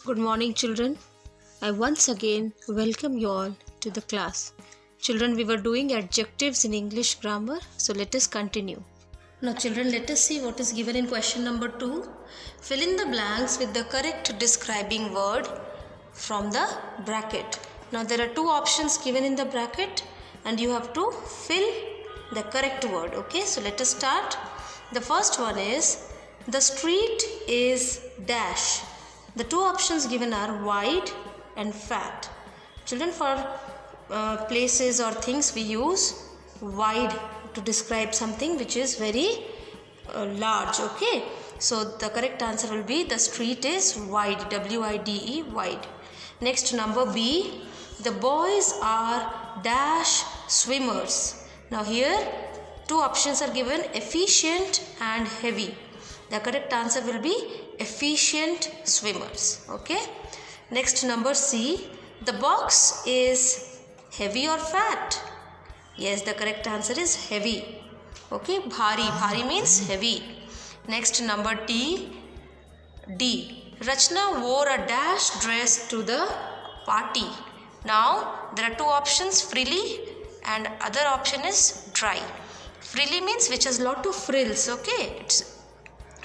Good morning, children. I once again welcome you all to the class. Children, we were doing adjectives in English grammar, so let us continue. Now, children, let us see what is given in question number 2. Fill in the blanks with the correct describing word from the bracket. Now, there are two options given in the bracket, and you have to fill the correct word. Okay, so let us start. The first one is the street is dash. The two options given are wide and fat. Children, for places or things we use wide to describe something which is very large. Okay, so the correct answer will be the street is wide, W-I-D-E, wide. Next, number B, the boys are dash swimmers. Now here two options are given, efficient and heavy. The correct answer will be efficient swimmers. Okay. Next, number C, the box is heavy or fat? Yes, the correct answer is heavy. Okay, bhari means heavy. Next, number D, Rachna wore a dash dress to the party. Now there are two options, frilly and other option is dry. Frilly means which has lot of frills. Okay,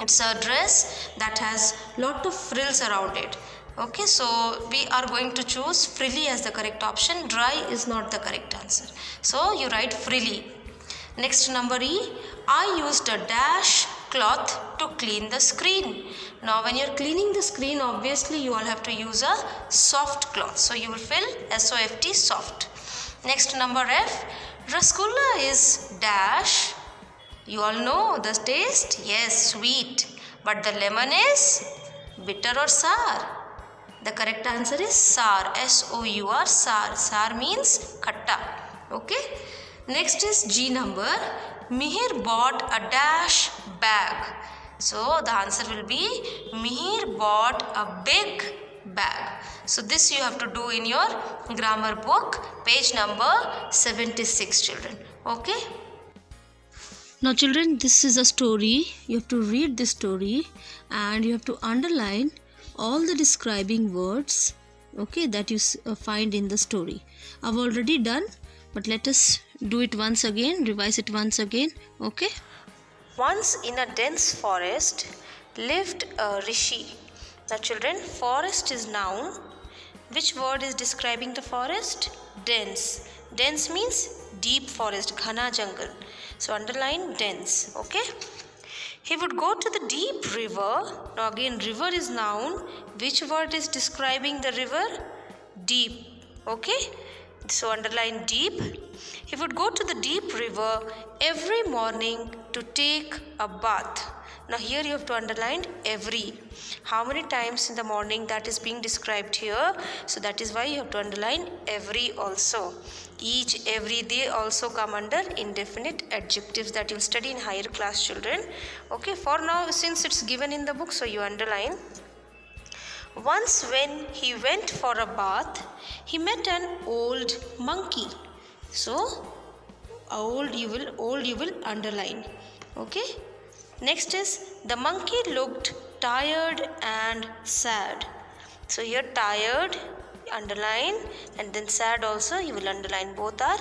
it's a dress that has lot of frills around it. Okay, so we are going to choose frilly as the correct option. Dry is not the correct answer, so you write frilly. Next, number E, I used a dash cloth to clean the screen. Now when you're cleaning the screen, obviously you all have to use a soft cloth, so you will fill S-O-F-T, soft. Next, number F, rasgulla is dash. You all know the taste? Yes, sweet. But the lemon is bitter or sour? The correct answer is sour. S-O-U-R, sour. Sour means khatta. Okay. Next is G number. Mihir bought a dash bag. So the answer will be Mihir bought a big bag. So this you have to do in your grammar book, page number 76, children. Okay. Now children, this is a story. You have to read this story and you have to underline all the describing words, okay, that you find in the story. I've already done, but let us do it once again, revise it once again. Okay. Once in a dense forest lived a rishi. Now children, forest is noun. Which word is describing the forest? Dense. Dense means deep forest, ghana jungle. So underline dense. Okay. He would go to the deep river. Now again, river is noun. Which word is describing the river? Deep. Okay. So underline deep. He would go to the deep river every morning to take a bath. Now here you have to underline every. How many times in the morning, that is being described here. So that is why you have to underline every also. Each, every, they also come under indefinite adjectives that you'll study in higher class, children. Okay, for now since it's given in the book, so you underline. Once when he went for a bath, he met an old monkey. So old you will underline. Okay. Next is the monkey looked tired and sad. So here tired, underline, and then sad also you will underline. Both are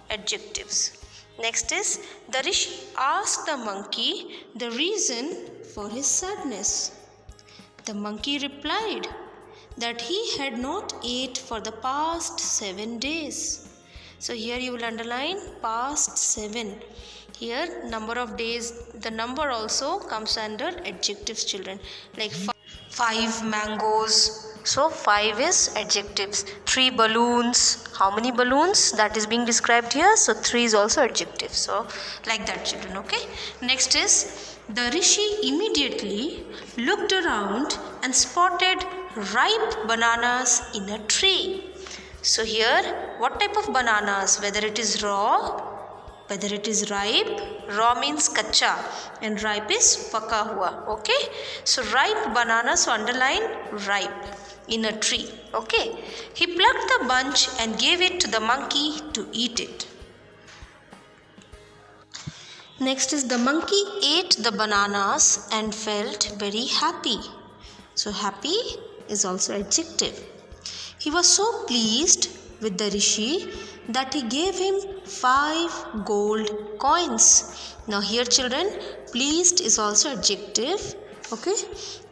adjectives. Next is the rishi asked the monkey the reason for his sadness. The monkey replied that he had not ate for the past 7 days. So here you will underline past 7. Here number of days, the number also comes under adjectives, children. Like 5 mangoes. So 5 is adjectives. 3 balloons. How many balloons? That is being described here. So 3 is also adjective. So like that, children. Okay. Next is the rishi immediately looked around and spotted ripe bananas in a tree. So here what type of bananas? Whether it is raw, whether it is ripe. Raw means kacha and ripe is paka hua. Okay. So ripe banana, so underline ripe, in a tree. Okay. He plucked the bunch and gave it to the monkey to eat it. Next is the monkey ate the bananas and felt very happy. So happy is also adjective. He was so pleased with the rishi that he gave him 5 gold coins. Now here children, pleased is also adjective. Okay,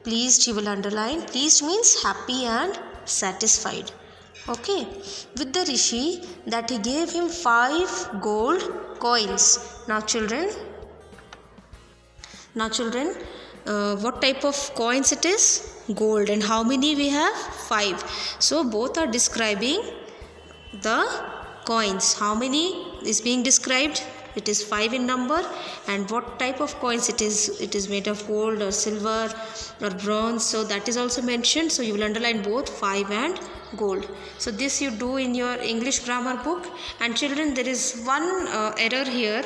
pleased you will underline. Pleased means happy and satisfied. Okay, with the rishi that he gave him 5 gold coins. Now children, what type of coins it is? Gold. And how many we have? 5. So both are describing the coins. How many is being described? It is 5 in number. And what type of coins it is? It is made of gold or silver or bronze. So that is also mentioned. So you will underline both 5 and gold. So this you do in your English grammar book. And children, there is one error here.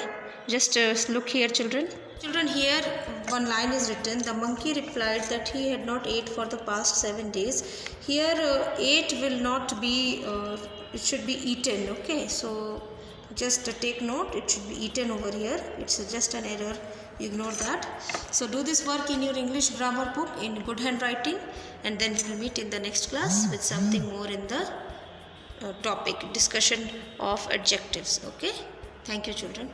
Just look here children. Children, here one line is written, the monkey replied that he had not ate for the past 7 days. Here ate will not be, it should be eaten. Okay, so just take note, it should be eaten over here. It's just an error, ignore that. So do this work in your English grammar book in good handwriting, and then we will meet in the next class with something more in the topic discussion of adjectives. Okay, thank you children.